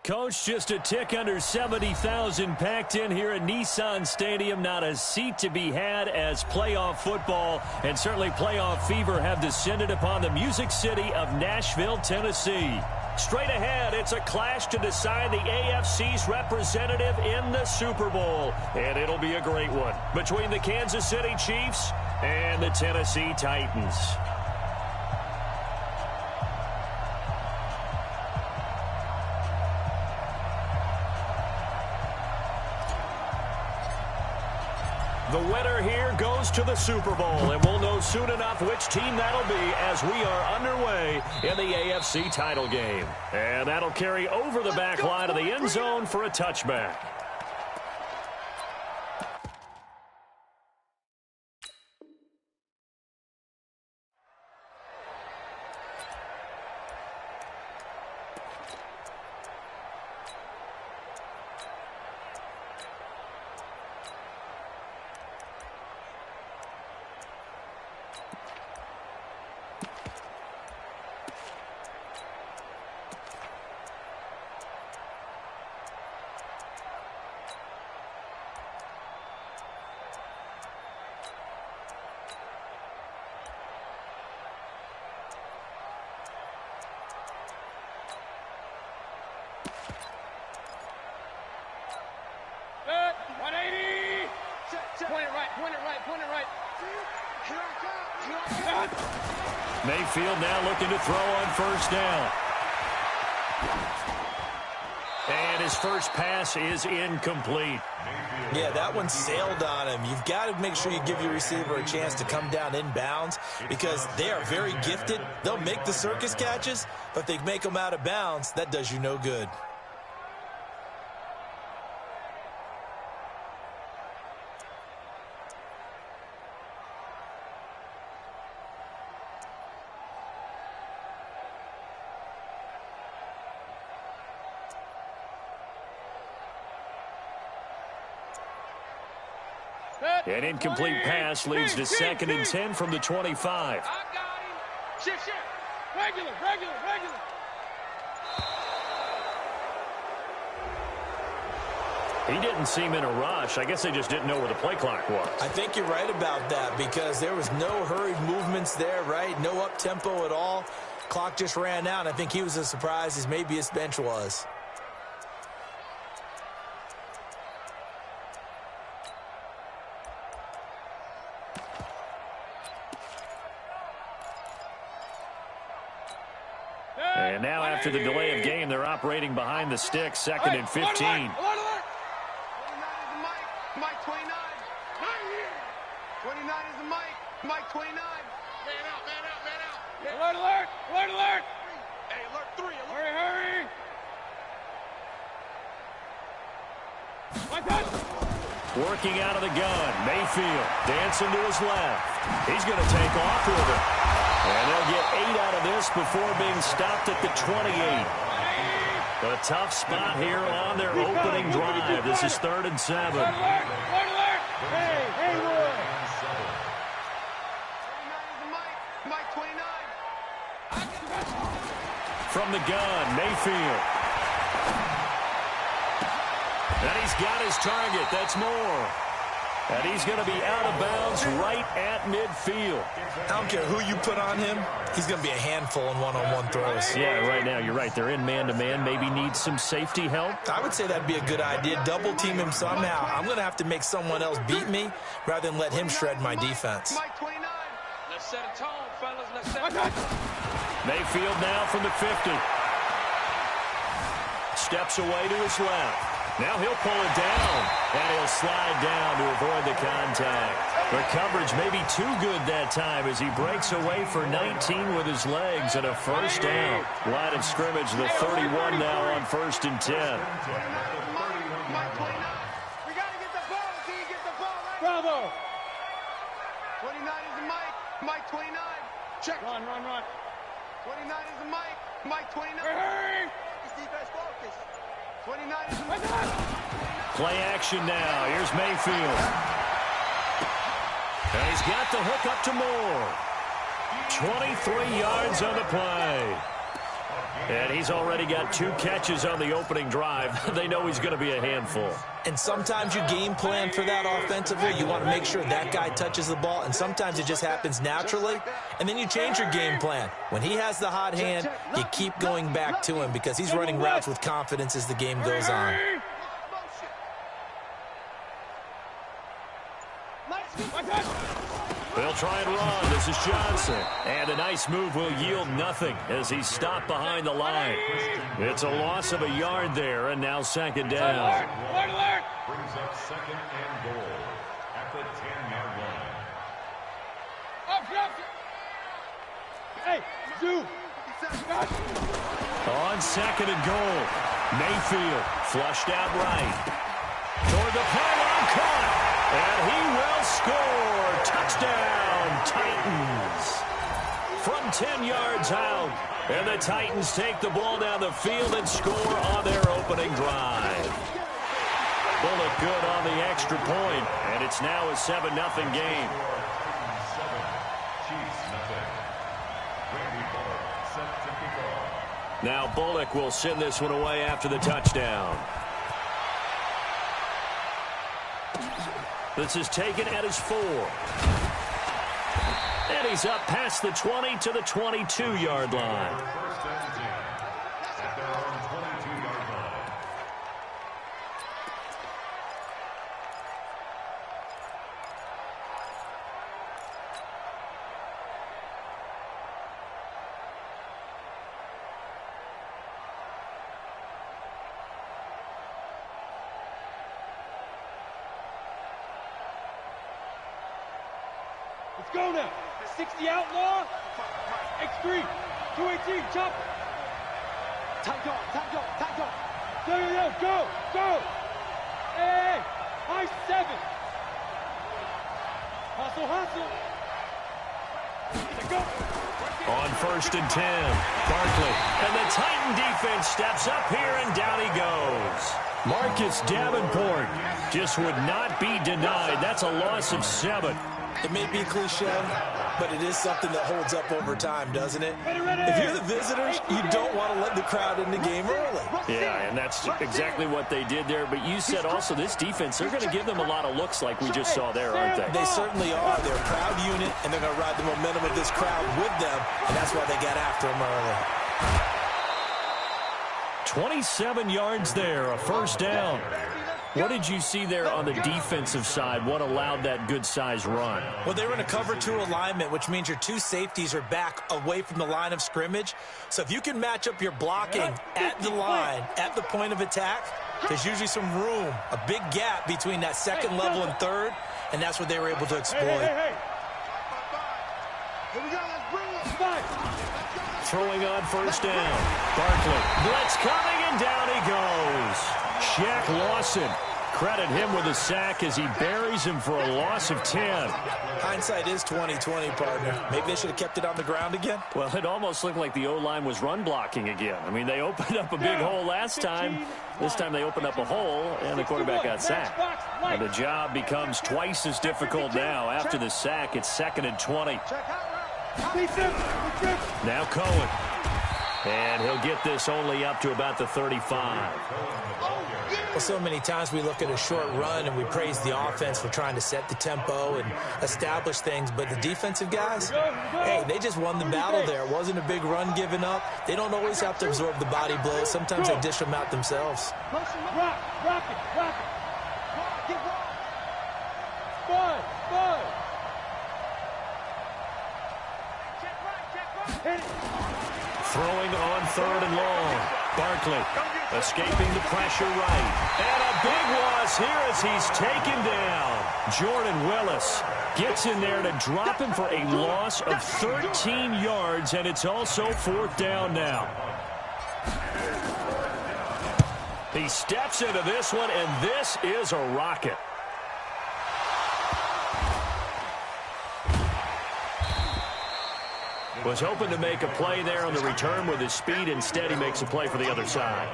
Coach, just a tick under 70,000 packed in here at Nissan Stadium. Not a seat to be had as playoff football and certainly playoff fever have descended upon the Music City of Nashville, Tennessee. Straight ahead, it's a clash to decide the AFC's representative in the Super Bowl. And it'll be a great one between the Kansas City Chiefs and the Tennessee Titans. The winner here goes to the Super Bowl, and we'll know soon enough which team that'll be as we are underway in the AFC title game. And that'll carry over the back line of the end zone for a touchback. Mayfield now looking to throw on first down. And his first pass is incomplete. Yeah, that one sailed on him. You've got to make sure you give your receiver a chance to come down inbounds because they are very gifted. They'll make the circus catches, but if they make them out of bounds, that does you no good. An incomplete pass leads to 2nd and 10 from the 25. I got him. Shift. Regular. He didn't seem in a rush. I guess they just didn't know where the play clock was. I think you're right about that because there was no hurried movements there, right? No up-tempo at all. Clock just ran out. I think he was as surprised as maybe his bench was. And now after the delay of game, they're operating behind the stick, 2nd and 15. Alert. 29 is Mike 29. 29 is Mike 29. Man out. Alert. Hey, alert 3. Hurry. Working out of the gun. Mayfield dancing to his left. He's going to take off with it. And they'll get 8 out of this before being stopped at the 28. A tough spot here on their opening drive. This is 3rd and 7. Alert. Hey, Wood. 29 is Mike 29. From the gun, Mayfield. And he's got his target. That's Moore. And he's going to be out of bounds right at midfield. I don't care who you put on him. He's going to be a handful in one-on-one throws. Yeah, right now, you're right. They're in man-to-man. Maybe needs some safety help. I would say that'd be a good idea. Double-team him somehow. I'm going to have to make someone else beat me rather than let him shred my defense. Mike 29. Let's set a tone, fellas. Let's set a tone. Mayfield now from the 50. Steps away to his left. Now he'll pull it down, and he'll slide down to avoid the contact. The coverage may be too good that time as he breaks away for 19 with his legs and a first down. Line of scrimmage, the 31 now on 1st and 10. We got to get the ball. Can you get the ball? Bravo. 29 is Mike 29. Check. Run. 29 is Mike 29. Hurry. Defense focus. 29 is Play action now. Here's Mayfield. And he's got the hook up to Moore. 23 yards on the play. And he's already got 2 catches on the opening drive. They know he's going to be a handful. And sometimes you game plan for that offensively. You want to make sure that guy touches the ball, and sometimes it just happens naturally. And then you change your game plan. When he has the hot hand, you keep going back to him because he's running routes with confidence as the game goes on. They'll try and run. This is Johnson. And a nice move will yield nothing as he's stopped behind the line. It's a loss of a yard there, and now second down. Brings up second and goal at the 10-yard line. Hey, Zoo. On second and goal, Mayfield flushed out right. Toward the pylon, caught. And he will score. Touchdown, Titans. From 10 yards out. And the Titans take the ball down the field and score on their opening drive. Bullock good on the extra point, and it's now a 7-0 game. Now Bullock will send this one away after the touchdown. This is taken at his 4. And he's up past the 20 to the 22-yard line. Let's go now. 60 outlaw. X3. 218. Chop. Tight dog. Tight dog. Tight dog. Yo. Go. Go. Hey. High 7. Hustle. Go. On 1st and 10, Barkley. And the Titan defense steps up here, and down he goes. Marcus Davenport just would not be denied. That's a loss of 7. It may be cliche, but it is something that holds up over time, doesn't it? If you're the visitors, you don't want to let the crowd in the game early. Yeah, and that's exactly what they did there. But you said also this defense, they're going to give them a lot of looks like we just saw there, aren't they? They certainly are. They're a proud unit, and they're going to ride the momentum of this crowd with them, and that's why they got after them early. 27 yards there, a first down. What did you see there on the defensive side? What allowed that good-sized run? Well, they were in a cover 2 alignment, which means your 2 safeties are back away from the line of scrimmage. So if you can match up your blocking at the line, at the point of attack, there's usually some room, a big gap between that second level and third, and that's what they were able to exploit. Here we go. Let's bring it. Throwing on first down. Barkley. Blitz coming, and down he goes. Shaq Lawson. Credit him with a sack as he buries him for a loss of 10. Hindsight is 20/20, partner. Maybe they should have kept it on the ground again. Well, it almost looked like the O-line was run blocking again. I mean, they opened up a big hole last time. This time they opened up a hole, and the quarterback got sacked. And the job becomes twice as difficult now. After the sack, it's 2nd and 20. Now Cohen. And he'll get this only up to about the 35. Well, so many times we look at a short run and we praise the offense for trying to set the tempo and establish things, but the defensive guys, hey, they just won the battle there. It wasn't a big run given up. They don't always have to absorb the body blows. Sometimes they dish them out themselves. Rock it. Get rock. Bud. Check right. Hit it. Throwing on 3rd and long. Barkley escaping the pressure right. And a big loss here as he's taken down. Jordan Willis gets in there to drop him for a loss of 13 yards, and it's also 4th down now. He steps into this one, and this is a rocket. Was hoping to make a play there on the return with his speed. Instead, he makes a play for the other side.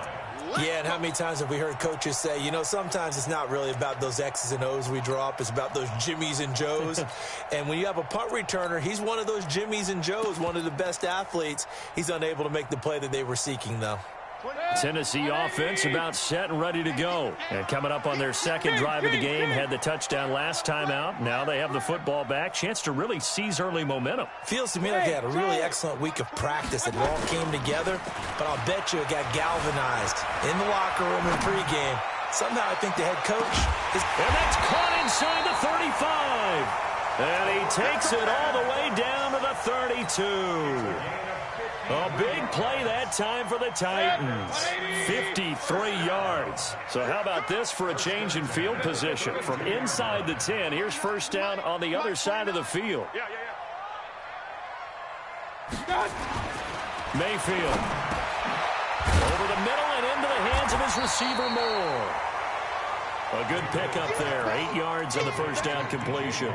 Yeah, and how many times have we heard coaches say, you know, sometimes it's not really about those X's and O's we drop. It's about those Jimmies and Joes. And when you have a punt returner, he's one of those Jimmies and Joes, one of the best athletes. He's unable to make the play that they were seeking, though. Tennessee offense about set and ready to go. And coming up on their second drive of the game, had the touchdown last time out. Now they have the football back. Chance to really seize early momentum. Feels to me like they had a really excellent week of practice. It all came together, but I'll bet you it got galvanized in the locker room in pregame. Somehow I think the head coach is... And that's caught inside the 35. And he takes it all the way down to the 32. A big play that time for the Titans. 53 yards. So how about this for a change in field position? From inside the 10, here's first down on the other side of the field. Mayfield. Over the middle and into the hands of his receiver Moore. A good pickup there. 8 yards on the first down completion.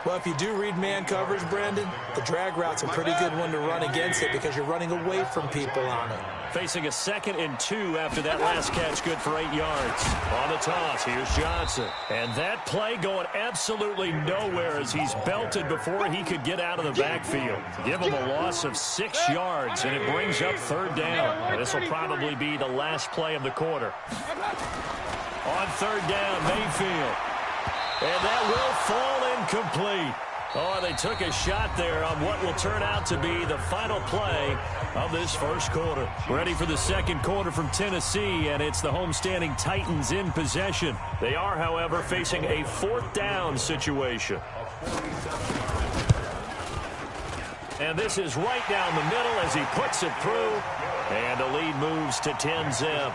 Well, if you do read man coverage, Brendan, the drag route's a pretty good one to run against it because you're running away from people on it. Facing a 2nd and 2 after that last catch, good for 8 yards. On the toss, here's Johnson. And that play going absolutely nowhere as he's belted before he could get out of the backfield. Give him a loss of 6 yards, and it brings up 3rd down. This will probably be the last play of the quarter. On 3rd down, Mayfield. And that will fall incomplete. Oh, they took a shot there on what will turn out to be the final play of this first quarter. Ready for the second quarter from Tennessee, and it's the homestanding Titans in possession. They are, however, facing a 4th down situation. And this is right down the middle as he puts it through, and the lead moves to 10-zip.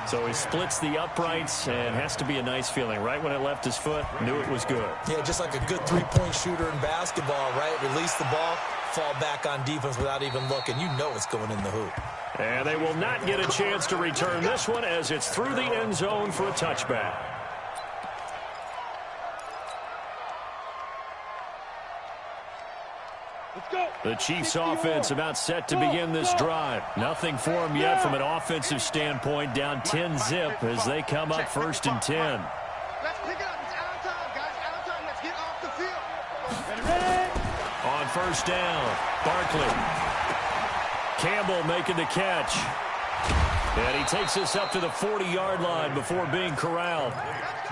So he splits the uprights, and has to be a nice feeling. Right when it left his foot, knew it was good. Yeah, just like a good three-point shooter in basketball, right? Release the ball, fall back on defense without even looking. You know it's going in the hoop. And they will not get a chance to return this one as it's through the end zone for a touchback. The Chiefs offense about set to begin this drive. Nothing for them yet from an offensive standpoint. Down 10-zip as they come up 1st and 10. Let's pick it up. It's out of time, guys. Out of time. Let's get off the field. On 1st down, Barkley. Campbell making the catch. And he takes us up to the 40-yard line before being corralled.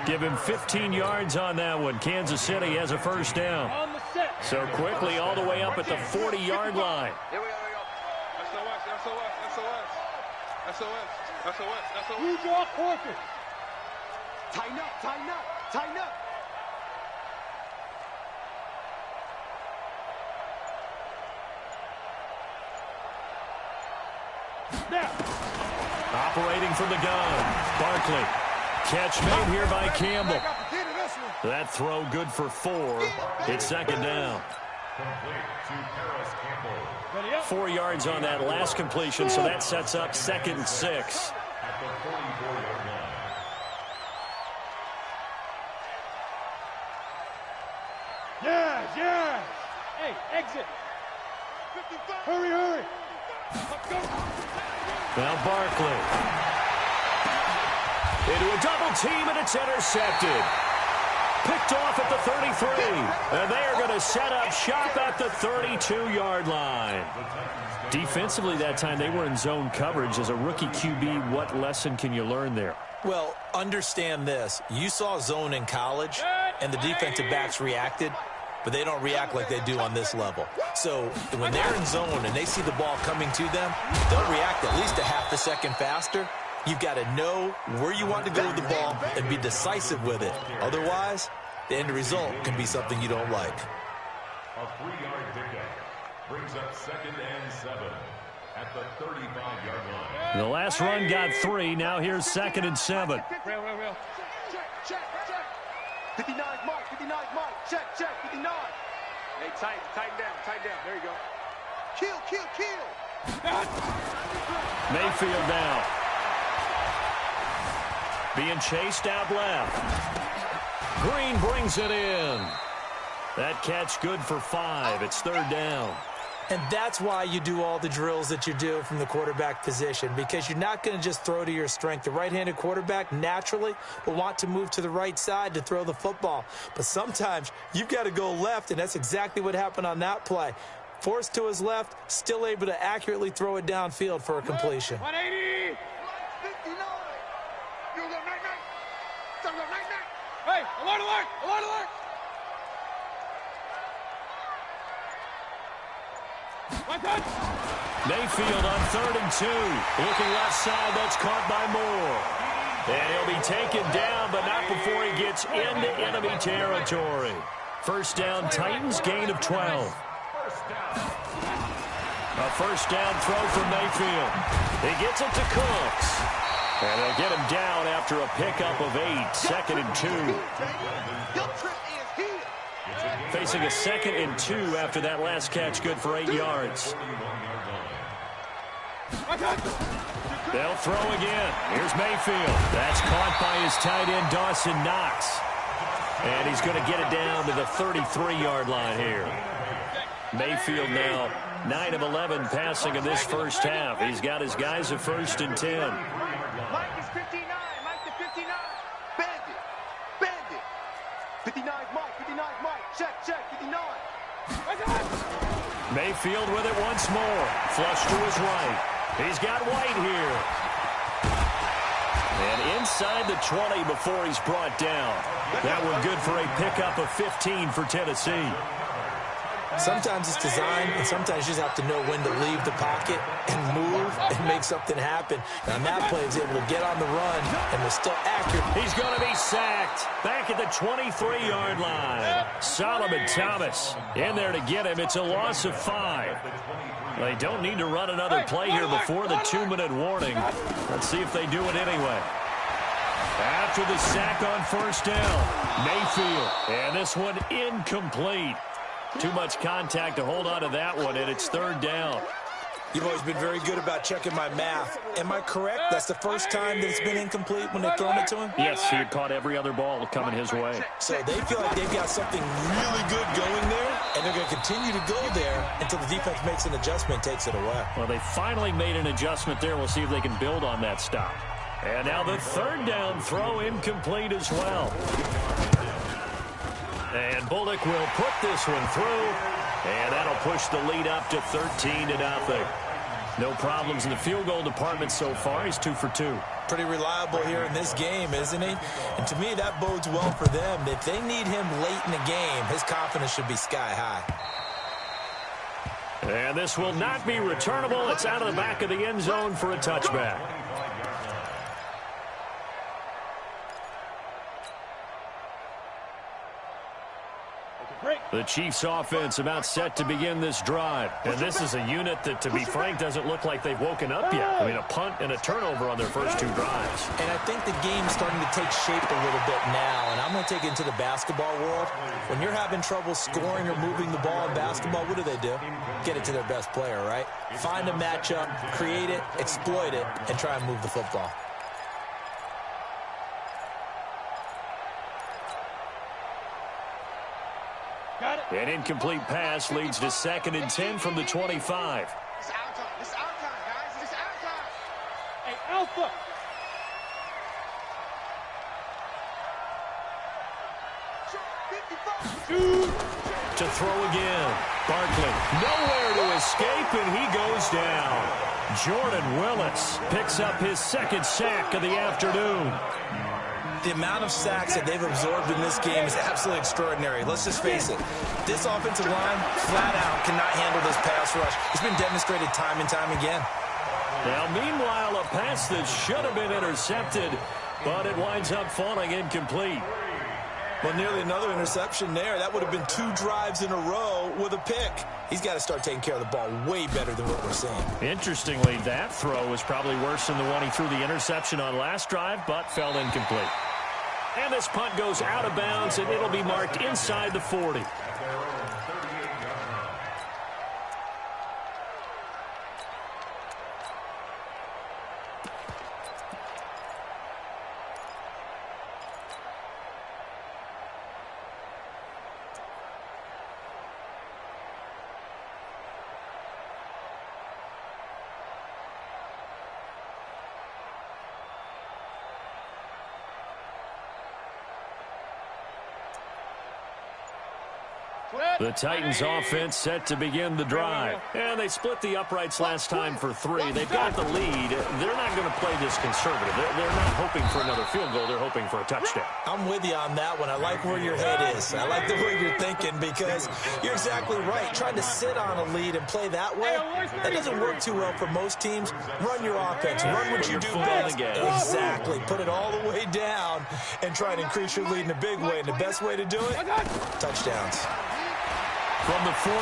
Give him 15 yards on that one. Kansas City has a 1st down. So quickly all the way up at the 40-yard line. Here we go. SOS. Who's off quarter? Tighten up. Now. Operating from the gun. Barkley. Catch made here by Campbell. That throw good for 4. It's 2nd down. 4 yards on that last completion, so that sets up 2nd and 6. At the 44-yard line. Yes. Hey, exit. Hurry. Now Barkley. Into a double team, and it's intercepted. Picked off at the 33. And they are going to set up shop at the 32-yard line. Defensively that time, they were in zone coverage. As a rookie QB, what lesson can you learn there? Well, understand this. You saw zone in college, and the defensive backs reacted, but they don't react like they do on this level. So when they're in zone and they see the ball coming to them, they'll react at least a half a second faster. You've got to know where you want to go with the ball and be decisive with it. Otherwise, the end result can be something you don't like. A 3-yard pickup brings up 2nd and 7 at the 35-yard line. The last run got 3. Now here's 2nd and 7. Real. Check. 59 mark. Check. 59. Hey, tighten down. There you go. Kill. Mayfield now. Being chased out left. Green brings it in. That catch good for 5. It's 3rd down. And that's why you do all the drills that you do from the quarterback position, because you're not going to just throw to your strength. The right-handed quarterback naturally will want to move to the right side to throw the football. But sometimes you've got to go left, and that's exactly what happened on that play. Forced to his left, still able to accurately throw it downfield for a completion. 180! 59! You go night-night! Some go night-night! Hey, alert, alert! Alert, alert! Mayfield on 3rd and 2. Looking left side, that's caught by Moore. And he'll be taken down, but not before he gets into enemy territory. First down, Titans, gain of 12. A first down throw from Mayfield. He gets it to Cooks. And they'll get him down after a pickup of 8. 2nd and 2. Facing a 2nd and 2 after that last catch, good for 8 yards. They'll throw again. Here's Mayfield. That's caught by his tight end, Dawson Knox. And he's going to get it down to the 33-yard line here. Mayfield now 9 of 11 passing in this first half. He's got his guys at 1st and 10. Mike is 59. Mike to 59. Bandit. Bandit. 59's Mike. 59's Mike. Check, check. 59. Mayfield with it once more. Flush to his right. He's got White here. And inside the 20 before he's brought down. That one good for a pickup of 15 for Tennessee. Sometimes it's designed, and sometimes you just have to know when to leave the pocket and move and make something happen. And on that play, he was able to get on the run and was still accurate. He's going to be sacked back at the 23-yard line. Solomon Thomas in there to get him. It's a loss of 5. They don't need to run another play here before the 2-minute warning. Let's see if they do it anyway. After the sack on first down, Mayfield. And this one incomplete. Too much contact to hold on to that one, and it's 3rd down. You've always been very good about checking my math. Am I correct? That's the first time that it's been incomplete when they've thrown it to him? Yes, he had caught every other ball coming his way. So they feel like they've got something really good going there, and they're going to continue to go there until the defense makes an adjustment and takes it away. Well, they finally made an adjustment there. We'll see if they can build on that stop. And now the 3rd down throw incomplete as well. And Bullock will put this one through, and that'll push the lead up to 13-0. No problems in the field goal department so far. He's 2 for 2. Pretty reliable here in this game, isn't he? And to me, that bodes well for them. If they need him late in the game, his confidence should be sky high. And this will not be returnable. It's out of the back of the end zone for a touchback. The Chiefs offense about set to begin this drive. And this is a unit that, to be frank, doesn't look like they've woken up yet. I mean, a punt and a turnover on their first 2 drives. And I think the game's starting to take shape a little bit now. And I'm going to take it into the basketball world. When you're having trouble scoring or moving the ball in basketball, what do? Get it to their best player, right? Find a matchup, create it, exploit it, and try and move the football. An incomplete pass leads to 2nd and 10 from the 25. It's our time. It's our time, guys. It's our time. Hey, Alpha. To throw again. Barkley nowhere to escape, and he goes down. Jordan Willis picks up his 2nd sack of the afternoon. The amount of sacks that they've absorbed in this game is absolutely extraordinary. Let's just face it. This offensive line, flat out, cannot handle this pass rush. It's been demonstrated time and time again. Now, meanwhile, a pass that should have been intercepted, but it winds up falling incomplete. Well, nearly another interception there. That would have been 2 drives in a row with a pick. He's got to start taking care of the ball way better than what we're seeing. Interestingly, that throw was probably worse than the one he threw the interception on last drive, but fell incomplete. And this punt goes out of bounds, and it'll be marked inside the 40. The Titans offense set to begin the drive. And they split the uprights last time for 3. They've got the lead. They're not going to play this conservative. They're not hoping for another field goal. They're hoping for a touchdown. I'm with you on that one. I like where your head is. I like the way you're thinking because you're exactly right. Trying to sit on a lead and play that way, that doesn't work too well for most teams. Run your offense. Run what you do best. Exactly. Put it all the way down and try to increase your lead in a big way. And the best way to do it, touchdowns. From the 41,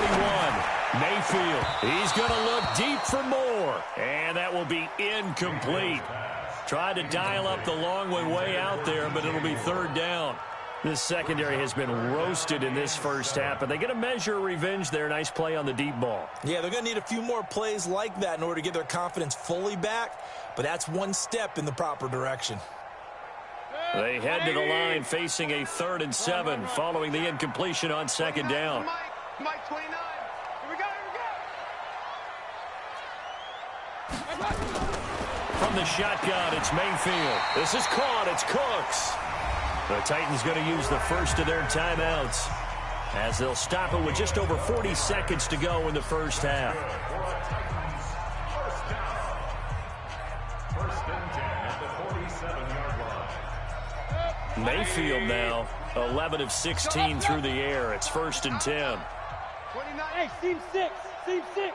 Mayfield. He's going to look deep for more. And that will be incomplete. Tried to dial up the long one way out there, but it'll be 3rd down. This secondary has been roasted in this first half, and they get a measure of revenge there. Nice play on the deep ball. Yeah, they're going to need a few more plays like that in order to get their confidence fully back, but that's one step in the proper direction. They head to the line facing a 3rd and 7 following the incompletion on 2nd down. Mike 29. Here we go. From the shotgun, it's Mayfield. This is caught. It's Cooks. The Titans going to use the first of their timeouts as they'll stop it with just over 40 seconds to go in the first half. First and 10 at the 47-yard line. Mayfield now 11 of 16 through the air. It's 1st and 10. 29. Hey, team 6. Team 6.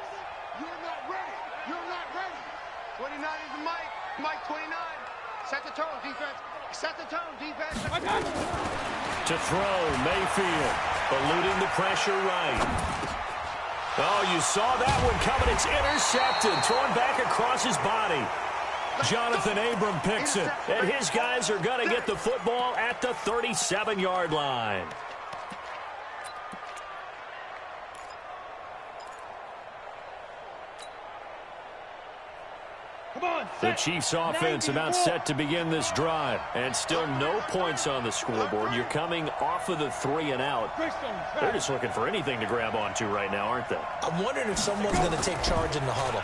You're not ready. You're not ready. 29 is Mike. Mike 29. Set the tone, defense. Set the tone, defense. To throw, Mayfield. Eluding the pressure right. Oh, you saw that one coming. It's intercepted. Thrown back across his body. Jonathan Abram picks it. And his guys are going to get the football at the 37-yard line. The Chiefs offense about set to begin this drive. And still no points on the scoreboard. You're coming off of the 3 and out. They're just looking for anything to grab onto right now, aren't they? I'm wondering if someone's going to take charge in the huddle.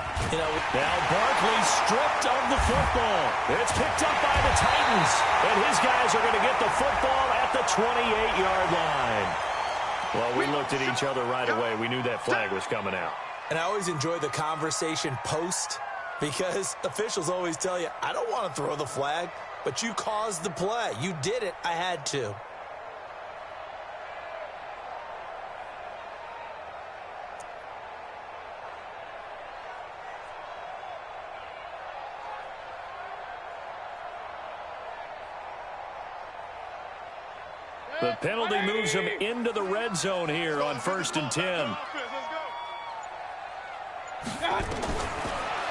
Now Barkley stripped of the football. It's picked up by the Titans. And his guys are going to get the football at the 28-yard line. Well, we looked at each other right away. We knew that flag was coming out. And I always enjoy the conversation post, because officials always tell you, I don't want to throw the flag, but you caused the play. You did it. I had to. The penalty moves him into the red zone here on 1st and 10.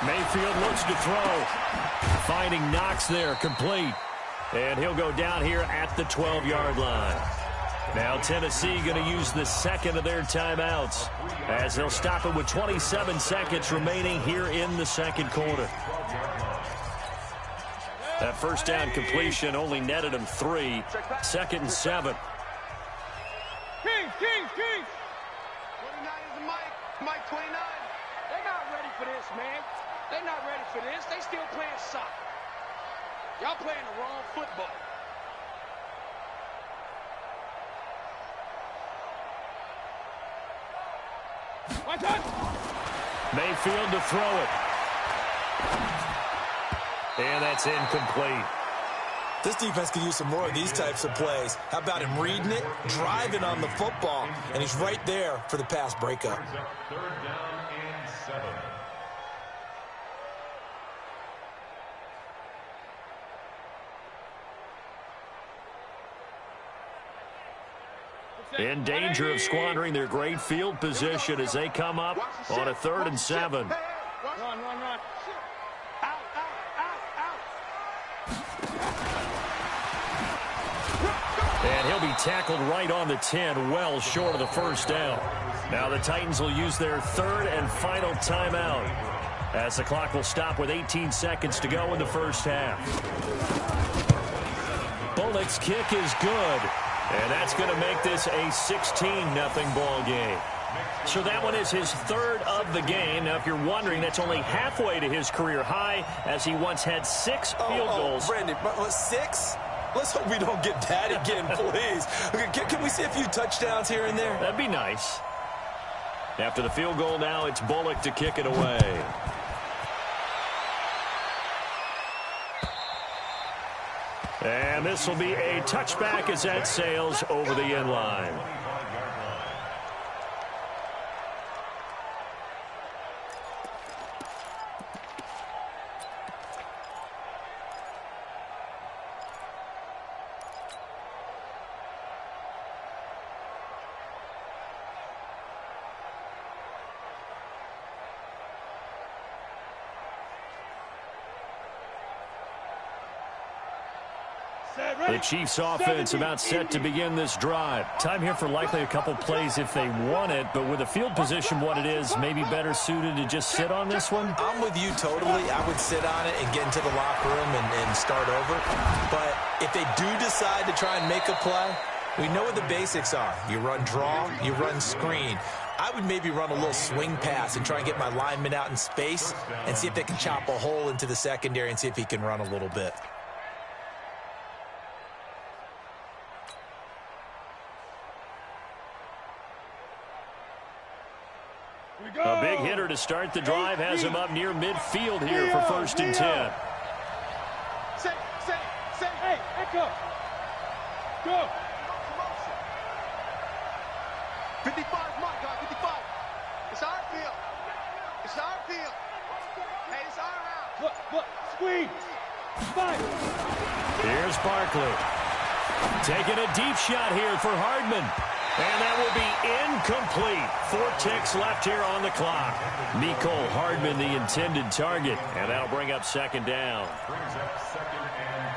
Mayfield looks to throw. Finding Knox there, complete. And he'll go down here at the 12-yard line. Now Tennessee going to use the second of their timeouts as they'll stop it with 27 seconds remaining here in the second quarter. That first down completion only netted him 3. 2nd and 7. Kings. 29 is Mike. Mike 29. They're not ready for this, man. They're not ready for this. They still playing soccer. Y'all playing the wrong football. Mayfield to throw it. And that's incomplete. This defense could use some more of these types of plays. How about him reading it, driving on the football, and he's right there for the pass breakup. 3rd down and 7. In danger of squandering their great field position as they come up on a 3rd and 7. Run. And he'll be tackled right on the 10, well short of the first down. Now the Titans will use their 3rd and final timeout as the clock will stop with 18 seconds to go in the first half. Bullock's kick is good, and that's going to make this a 16-0 ball game. So that one is his 3rd of the game. Now, if you're wondering, that's only halfway to his career high, as he once had 6 field goals. Brandon, 6? Let's hope we don't get that again, please. Can we see a few touchdowns here and there? That'd be nice. After the field goal now, it's Bullock to kick it away. And this will be a touchback as that sails over the end line. The Chiefs offense about set to begin this drive. Time here for likely a couple plays if they want it, but with the field position what it is, maybe better suited to just sit on this one? I'm with you totally. I would sit on it and get into the locker room and start over. But if they do decide to try and make a play, we know what the basics are. You run draw, you run screen. I would maybe run a little swing pass and try and get my lineman out in space and see if they can chop a hole into the secondary and see if he can run a little bit. A big hitter to start the drive has him up near midfield here for 1st and 10. Say, hey, echo. Go. 55, Mike, 55. It's our field. It's our field. Hey, it's our house. Look, squeeze. Fight. Here's Barkley. Taking a deep shot here for Hardman. And that will be incomplete. 4 ticks left here on the clock. Mecole Hardman, the intended target. And that'll bring up 2nd down. Brings up 2nd and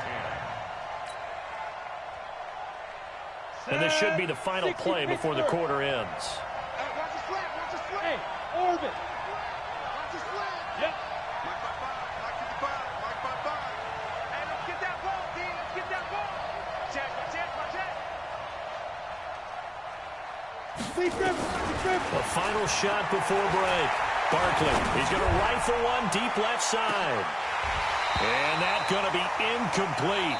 10. And this should be the final play before the quarter ends. Hey, watch the slant, watch the slant. Hey, orbit. Watch the slant. Yep. Mike 55, Mike 55. Hey, let's get that ball, D. Let's get that ball. Check. The final shot before break. Barkley, he's going to rifle one deep left side. And that's going to be incomplete.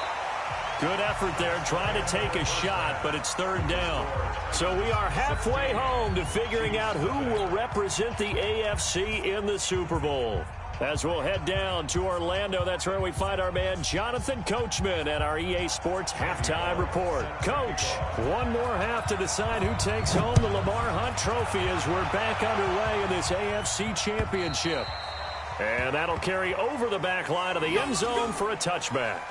Good effort there trying to take a shot, but it's 3rd down. So we are halfway home to figuring out who will represent the AFC in the Super Bowl. As we'll head down to Orlando, that's where we find our man Jonathan Coachman at our EA Sports Halftime Report. Coach, one more half to decide who takes home the Lamar Hunt Trophy as we're back underway in this AFC Championship. And that'll carry over the back line of the end zone for a touchback.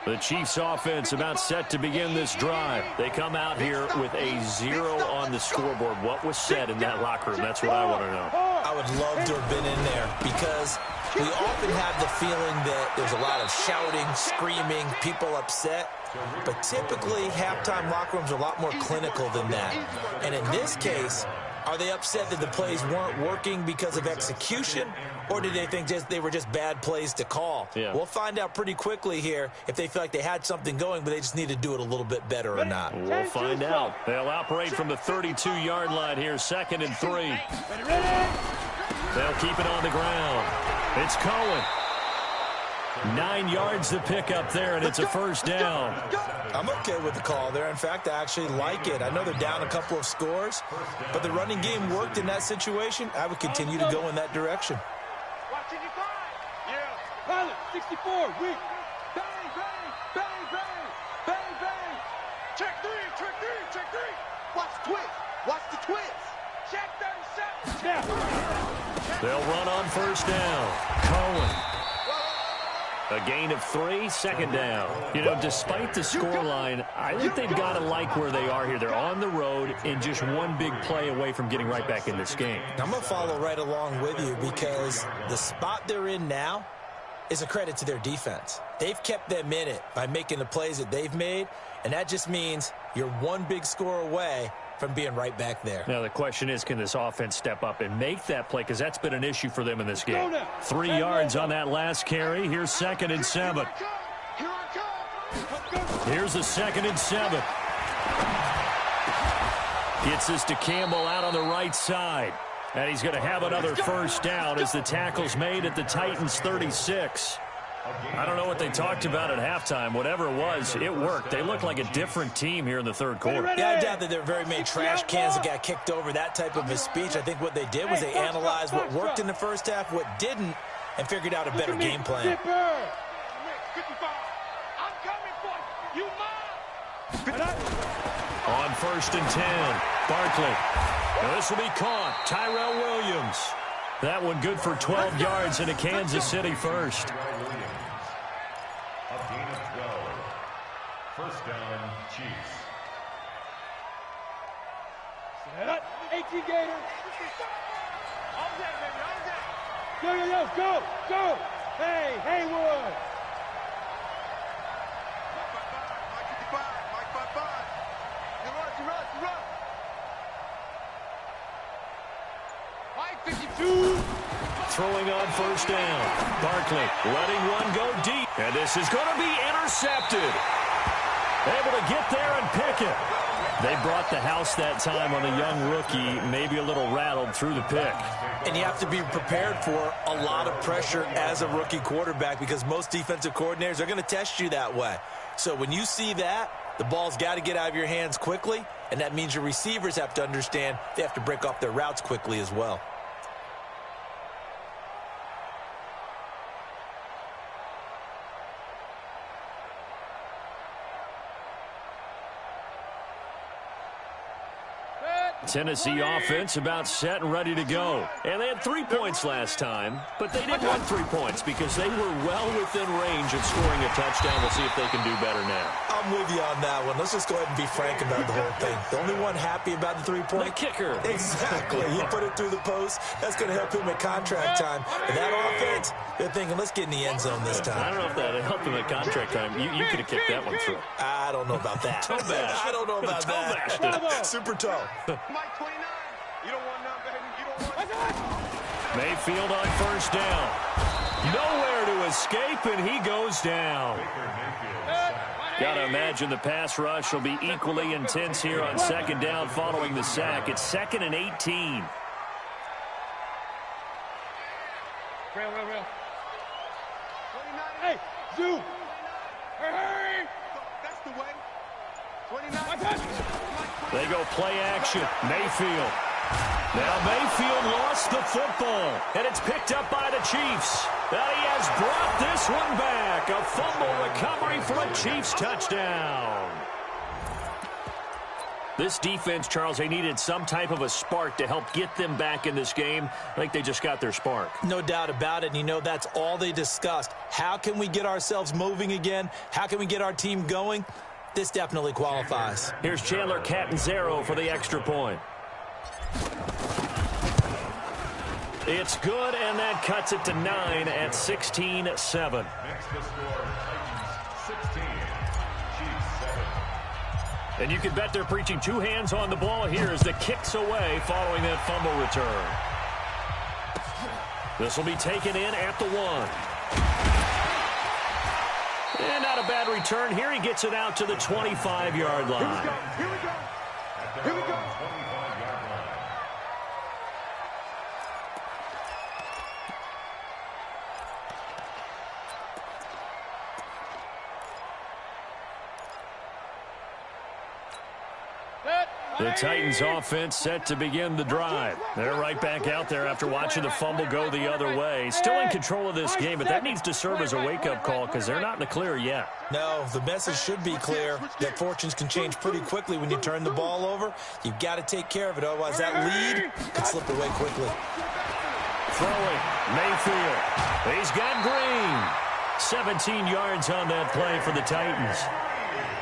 The Chiefs offense about set to begin this drive. They come out here with a 0 on the scoreboard. What was said in that locker room? That's what I want to know. I would love to have been in there because we often have the feeling that there's a lot of shouting, screaming, people upset. But typically, halftime locker rooms are a lot more clinical than that. And in this case, are they upset that the plays weren't working because of execution, or did they think they were just bad plays to call? Yeah. We'll find out pretty quickly here if they feel like they had something going, but they just need to do it a little bit better or not. We'll find out. They'll operate from the 32-yard line here, 2nd and 3. They'll keep it on the ground. It's Cohen. 9 yards to pick up there, and it's a 1st down. I'm okay with the call there. In fact, I actually like it. I know they're down a couple of scores, but the running game worked in that situation. I would continue to go in that direction. Watch 55. Yeah. Pilot, 64, weak. Bang, bang, bang. Check three. Watch the twist. Check 37. Snap. They'll run on 1st down. Cohen. A gain of 3, 2nd down. You know, despite the scoreline, I think they've got to like where they are here. They're on the road and just one big play away from getting right back in this game. I'm going to follow right along with you because the spot they're in now is a credit to their defense. They've kept them in it by making the plays that they've made, and that just means you're one big score away from being right back there. Now, the question is, can this offense step up and make that play? Because that's been an issue for them in this game. 3 yards on that last carry. Here's 2nd and 7. Here's a 2nd and 7. Gets this to Campbell out on the right side. And he's going to have another first down as the tackle's made at the Titans' 36. I don't know what they talked about at halftime. Whatever it was, it worked. They look like a different team here in the third quarter. Yeah, I doubt that there were very many trash cans that got kicked over, that type of a speech. I think what they did was they analyzed what worked in the first half, what didn't, and figured out a better game plan. On 1st and 10, Barkley. Now this will be caught. Tyrell Williams. That one good for 12 yards into Kansas City first. A gain of 12. First down, Chiefs. 18 Gator. Yo, go. Hey, Haywood. Throwing on first down. Barkley letting one go deep. And this is going to be intercepted. Able to get there and pick it. They brought the house that time on the young rookie, maybe a little rattled through the pick. And you have to be prepared for a lot of pressure as a rookie quarterback because most defensive coordinators are going to test you that way. So when you see that, the ball's got to get out of your hands quickly, and that means your receivers have to understand they have to break off their routes quickly as well. Tennessee offense about set and ready to go. And they had 3 points last time, but they didn't want 3 points because they were well within range of scoring a touchdown. We'll see if they can do better now. I'm with you on that one. Let's just go ahead and be frank about the whole thing. The only one happy about the 3-point? The kicker. Exactly. He put it through the post. That's going to help him at contract time. And that offense, they're thinking, let's get in the end zone this time. I don't know if that helped him at contract time. You could have kicked that one through. I don't know about that. Toe bash. I don't know about that. Super toe. Mike 29. You don't want none, baby. You don't want Mayfield on first down. Nowhere to escape, and he goes down. Got to imagine the pass rush will be equally intense here on second down following the sack. It's 2nd and 18. Real. 29. Hey, Zoo. Hey. That's the way. 29. They go play action. Mayfield. Now Mayfield lost the football, and it's picked up by the Chiefs. And he has brought this one back. A fumble recovery for a Chiefs touchdown. This defense, Charles, they needed some type of a spark to help get them back in this game. I think they just got their spark. No doubt about it. And you know, that's all they discussed. How can we get ourselves moving again? How can we get our team going? This definitely qualifies. Here's Chandler Catanzaro for the extra point. It's good, and that cuts it to 9 at 16-7. Next to score, Titans 16, Chiefs 7. And you can bet they're preaching 2 hands on the ball here as the kick's away following that fumble return. This will be taken in at the 1. And not a bad return here. He gets it out to the 25-yard line. Here we go. 25-yard line. The Titans offense set to begin the drive. They're right back out there after watching the fumble go the other way. Still in control of this game, but that needs to serve as a wake-up call because they're not in the clear yet. No, the message should be clear that fortunes can change pretty quickly when you turn the ball over. You've got to take care of it, otherwise that lead could slip away quickly. Throwing, Mayfield. He's got Green. 17 yards on that play for the Titans.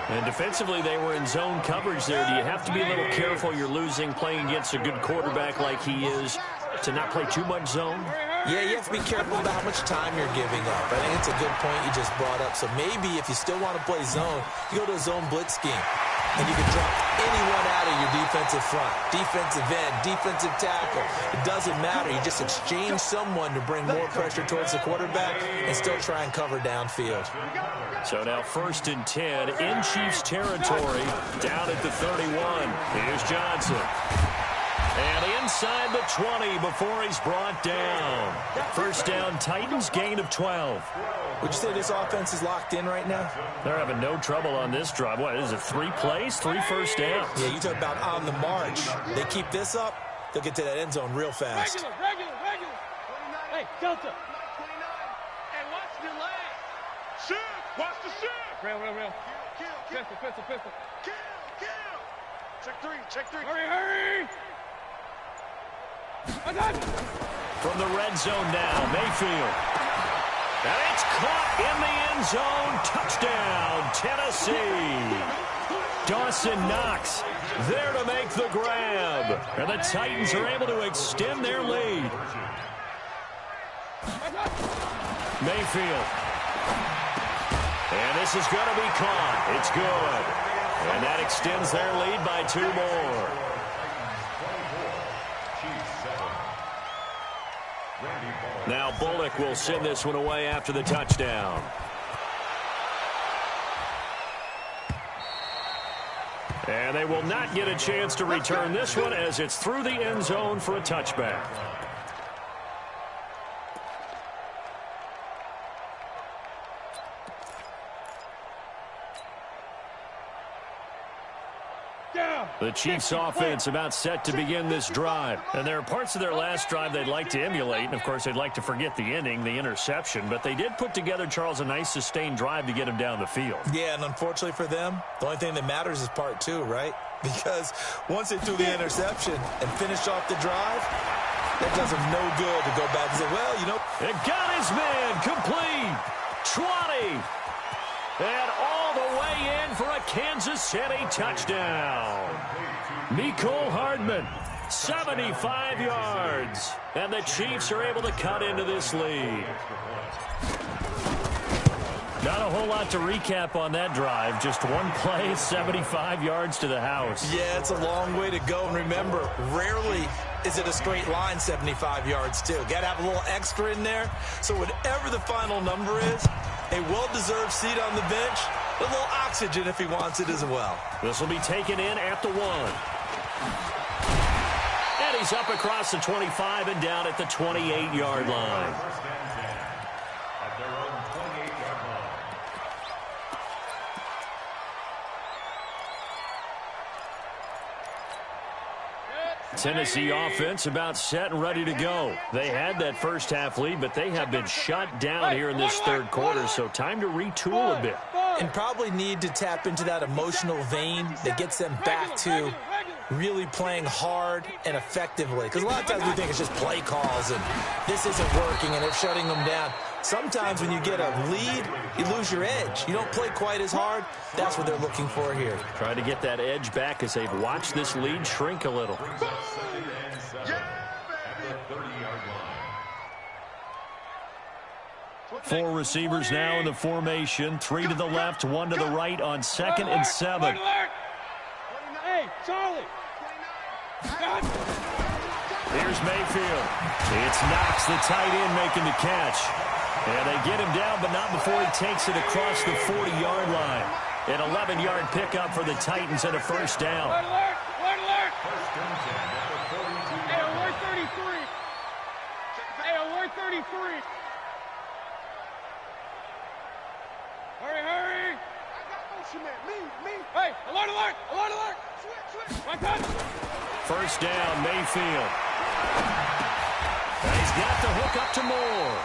And defensively, they were in zone coverage there. Do you have to be a little careful? You're losing playing against a good quarterback like he is to not play too much zone? Yeah, you have to be careful about how much time you're giving up. I think it's a good point you just brought up. So maybe if you still want to play zone, you go to a zone blitz scheme. and you can drop anyone out of your defensive front, defensive end, defensive tackle. It doesn't matter. You just exchange someone to bring more pressure towards the quarterback and still try and cover downfield. So now 1st and 10 in Chiefs territory, down at the 31. Here's Johnson. And inside the 20 before he's brought down. 1st down, Titans, gain of 12. Would you say this offense is locked in right now? They're having no trouble on this drive. What is it, 3 plays, 3 first downs? Yeah, you talk about on the march. They keep this up, they'll get to that end zone real fast. Regular. Hey, Delta. 29. And watch the leg. Shoot. Watch the shoot. Real. Kill. Pistol. Kill. Check 3. Hurry. From the red zone now, Mayfield. And it's caught in the end zone. Touchdown, Tennessee. Dawson Knox there to make the grab. And the Titans are able to extend their lead. Mayfield. And this is going to be caught. It's good. And that extends their lead by 2 more. Now Bullock will send this one away after the touchdown. And they will not get a chance to return this one as it's through the end zone for a touchback. The Chiefs offense about set to begin this drive. And there are parts of their last drive they'd like to emulate. And, of course, they'd like to forget the ending, the interception. But they did put together, Charles, a nice sustained drive to get him down the field. Yeah, and unfortunately for them, the only thing that matters is part 2, right? Because once they threw the interception and finished off the drive, that does them no good to go back and say, well, you know. It got his man complete. 20. And all the way in for a Kansas City touchdown. Mecole Hardman, 75 yards. And the Chiefs are able to cut into this lead. Not a whole lot to recap on that drive. Just one play, 75 yards to the house. Yeah, it's a long way to go. And remember, rarely is it a straight line 75 yards, too. Got to have a little extra in there. So whatever the final number is, a well-deserved seat on the bench, a little oxygen if he wants it as well. This will be taken in at the 1. And he's up across the 25 and down at the 28-yard line. Tennessee offense about set and ready to go. They had that first half lead, but they have been shut down here in this third quarter, so time to retool a bit. And probably need to tap into that emotional vein that gets them back to really playing hard and effectively. Because a lot of times we think it's just play calls and this isn't working and it's shutting them down. Sometimes when you get a lead, you lose your edge. You don't play quite as hard. That's what they're looking for here. Trying to get that edge back as they've watched this lead shrink a little. Four receivers now in the formation. 3 to the left, 1 to the right on 2nd and 7. Hey, Charlie. Here's Mayfield. It's Knox, the tight end, making the catch. And they get him down, but not before he takes it across the 40-yard line. An 11-yard pickup for the Titans and a first down. Alert! Hey, alert 33. Hey, alert 33. Hurry! I got motion man. Me. Hey, alert! Switch. My touch. First down, Mayfield. And he's got the hook up to Moore.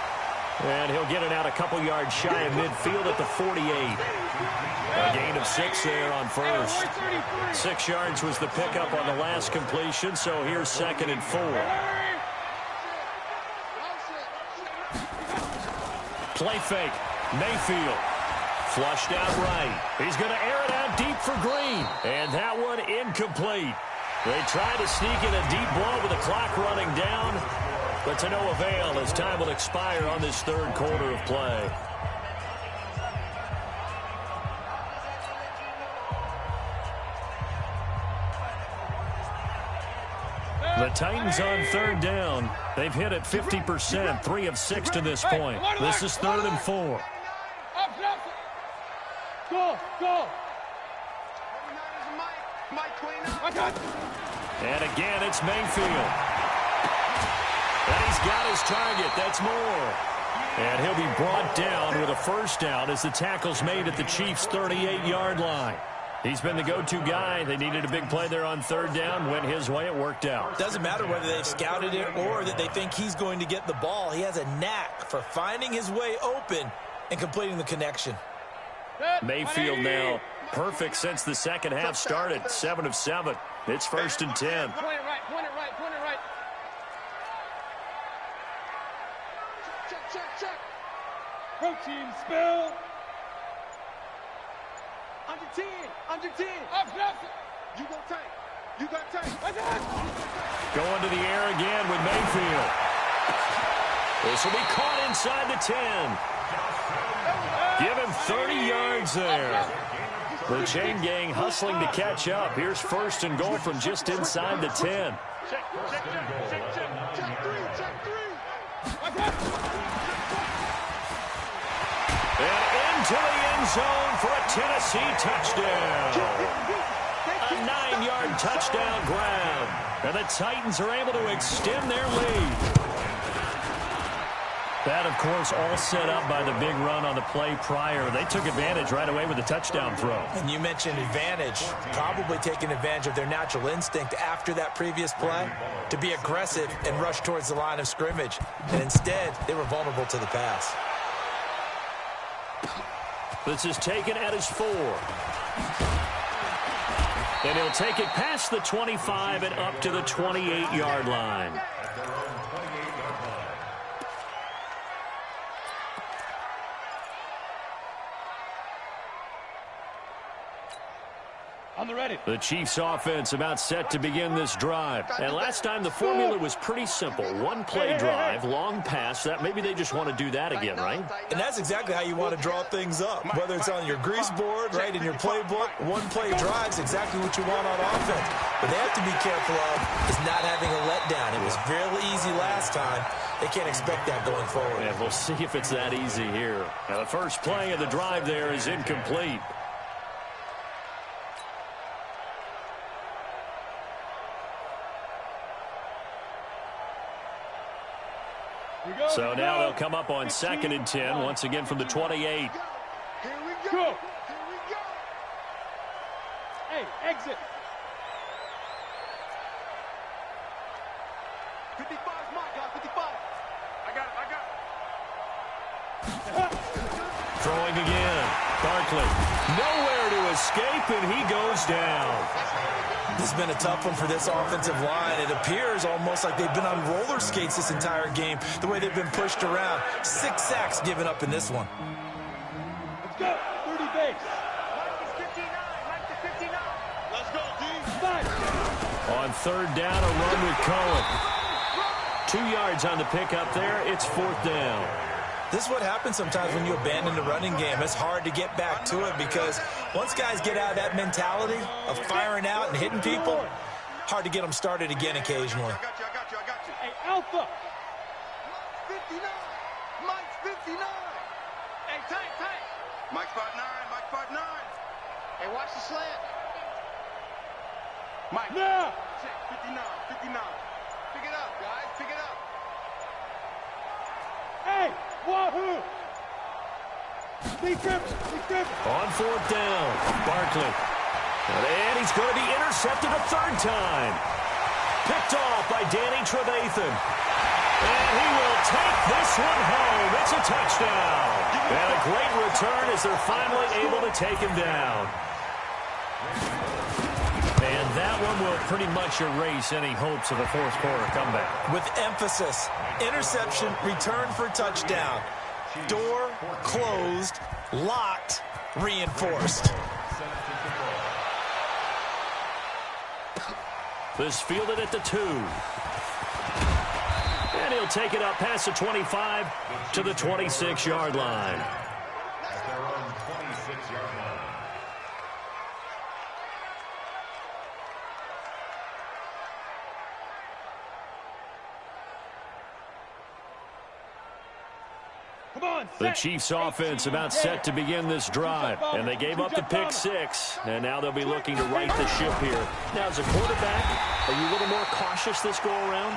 And he'll get it out a couple yards shy of midfield at the 48. A gain of 6 there on first. 6 yards was the pickup on the last completion, so here's 2nd and 4. Play fake. Mayfield. Flushed out right. He's going to air it out deep for Green. And that one incomplete. They tried to sneak in a deep ball with the clock running down, but to no avail as time will expire on this third quarter of play. The Titans on third down. They've hit it 50%, 3 of 6 to this point. This is 3rd and 4. Go. And again, it's Mayfield. And he's got his target. That's Moore. And he'll be brought down with a first down as the tackle's made at the Chiefs' 38-yard line. He's been the go-to guy. They needed a big play there on third down. Went his way. It worked out. Doesn't matter whether they've scouted it or that they think he's going to get the ball. He has a knack for finding his way open and completing the connection. Mayfield now perfect since the second half started. 7 of 7. It's 1st and 10. Point it right. Check. Protein spill. Under 10. Up. You got tank. Going to the air again with Mayfield. This will be caught inside the 10. Give him 30 yards there. The chain gang hustling to catch up. Here's 1st and goal from just inside the 10. Check 3. And into the end zone for a Tennessee touchdown. A 9-yard touchdown grab. And the Titans are able to extend their lead. That, of course, all set up by the big run on the play prior. They took advantage right away with the touchdown throw. And you mentioned advantage, probably taking advantage of their natural instinct after that previous play to be aggressive and rush towards the line of scrimmage. And instead, they were vulnerable to the pass. This is taken at his 4. And he'll take it past the 25 and up to the 28-yard line. On the ready. The Chiefs offense about set to begin this drive. And last time the formula was pretty simple. One play drive, long pass. That maybe they just want to do that again, right? And that's exactly how you want to draw things up. Whether it's on your grease board, right, in your playbook, one play drive's exactly what you want on offense. But they have to be careful of is not having a letdown. It was fairly easy last time. They can't expect that going forward. And we'll see if it's that easy here. Now the first play of the drive there is incomplete. So now they'll come up on 2nd and 10, once again from the 28. Here we go. Hey, exit. 55's my guy, 55. I got it. Throwing again. Barkley. Nowhere to escape, and he goes down. This has been a tough one for this offensive line. It appears almost like they've been on roller skates this entire game, the way they've been pushed around. 6 sacks given up in this one. Let's go. 30 base. Mike is 59. Mike to 59. Let's go, D. 5. On third down, a run with Cohen. 2 yards on the pickup there. It's 4th down. This is what happens sometimes when you abandon the running game. It's hard to get back to it because once guys get out of that mentality of firing out and hitting people, hard to get them started again occasionally. I got you. Hey, Alpha. 59. Mike's 59. Hey, tank. Mike's 5'9". Hey, watch the slant. Mike. Yeah. 59. Pick it up, guys. Pick it up. Hey, wahoo! Be gripping. On 4th down, Barkley. And he's going to be intercepted a 3rd time. Picked off by Danny Trevathan. And he will take this one home. It's a touchdown. And a great return as they're finally able to take him down. And that one will pretty much erase any hopes of a 4th quarter comeback. With emphasis, interception, return for touchdown. Door closed, locked, reinforced. This fielded at the 2. And he'll take it up past the 25 to the 26-yard line. At their own 26-yard line. The Chiefs offense about set to begin this drive, and they gave up the pick six, and now they'll be looking to right the ship here. Now, as a quarterback, are you a little more cautious this go-around?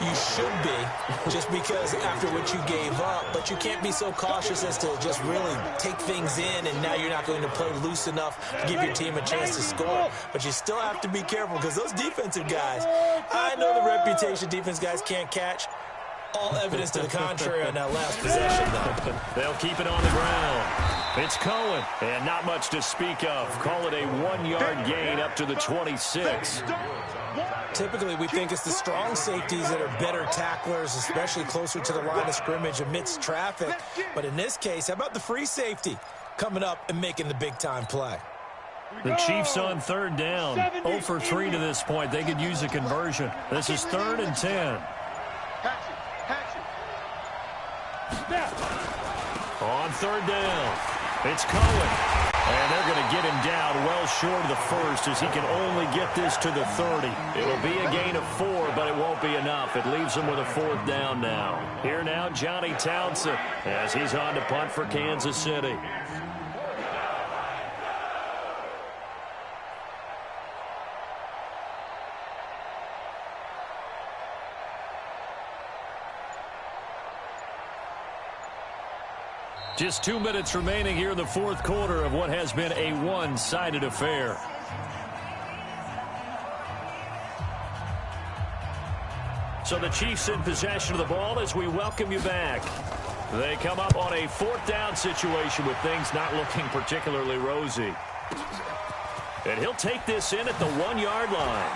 You should be, just because after what you gave up, but you can't be so cautious as to just really take things in, and now you're not going to play loose enough to give your team a chance to score. But you still have to be careful, because those defensive guys, I know the reputation defense guys can't catch. All evidence to the contrary on that last possession, though. They'll keep it on the ground. It's Cohen, and not much to speak of. Call it a 1-yard gain up to the 26. Typically, we think it's the strong safeties that are better tacklers, especially closer to the line of scrimmage amidst traffic. But in this case, how about the free safety coming up and making the big-time play? The Chiefs on third down. 0 for 3 to this point. They could use a conversion. This is 3rd and 10. On third down, it's Cohen. And they're going to get him down well short of the first, as he can only get this to the 30. It'll be a gain of 4, but it won't be enough. It leaves him with a 4th down now. Here now, Johnny Townsend, as he's on to punt for Kansas City. Just 2 minutes remaining here in the 4th quarter of what has been a one-sided affair. So the Chiefs in possession of the ball as we welcome you back. They come up on a 4th down situation with things not looking particularly rosy. And he'll take this in at the 1-yard line.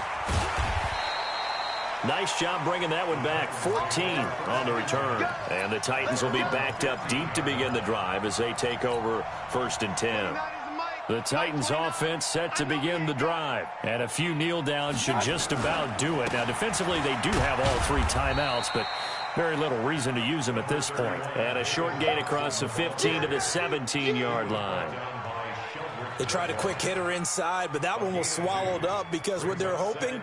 Nice job bringing that one back. 14 on the return. And the Titans will be backed up deep to begin the drive as they take over 1st and 10. The Titans offense set to begin the drive. And a few kneel downs should just about do it. Now, defensively, they do have all 3 timeouts, but very little reason to use them at this point. And a short gain across the 15 to the 17-yard line. They tried a quick hitter inside, but that one was swallowed up because what they're hoping,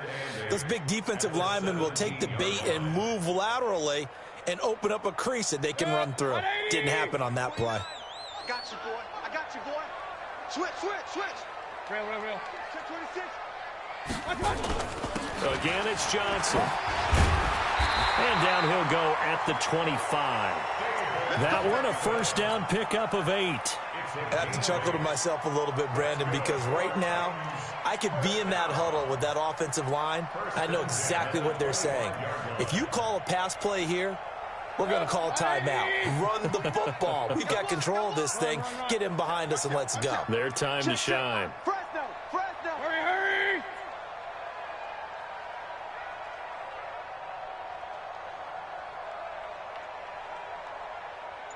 those big defensive linemen will take the bait and move laterally and open up a crease that they can run through. Didn't happen on that play. I got you, boy. I got you, boy. Switch. Real. Check 26. Again, it's Johnson. And down he'll go at the 25. That one, a 1st down pickup of 8. I have to chuckle to myself a little bit, Brandon, because right now I could be in that huddle with that offensive line. I know exactly what they're saying. If you call a pass play here, we're going to call a timeout. Run the football. We've got control of this thing. Get him behind us and let's go. Their time to shine. Fresno. Hurry.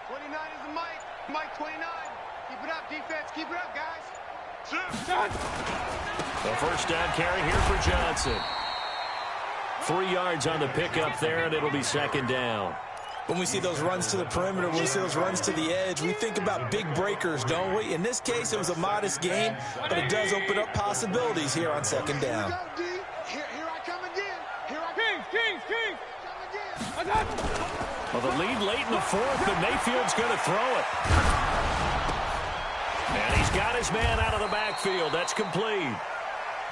29 is the Mike. Mike 29. Keep it up, defense. Keep it up, guys. The 1st down carry here for Johnson. 3 yards on the pickup there, and it'll be 2nd down. When we see those runs to the perimeter, when we see those runs to the edge, we think about big breakers, don't we? In this case, it was a modest gain, but it does open up possibilities here on 2nd down. Here I come again. King. Come again. Well, the lead late in the 4th, but Mayfield's going to throw it. And he's got his man out of the backfield. That's complete.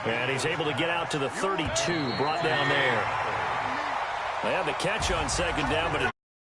And he's able to get out to the 32, brought down there. They have the catch on 2nd down, but it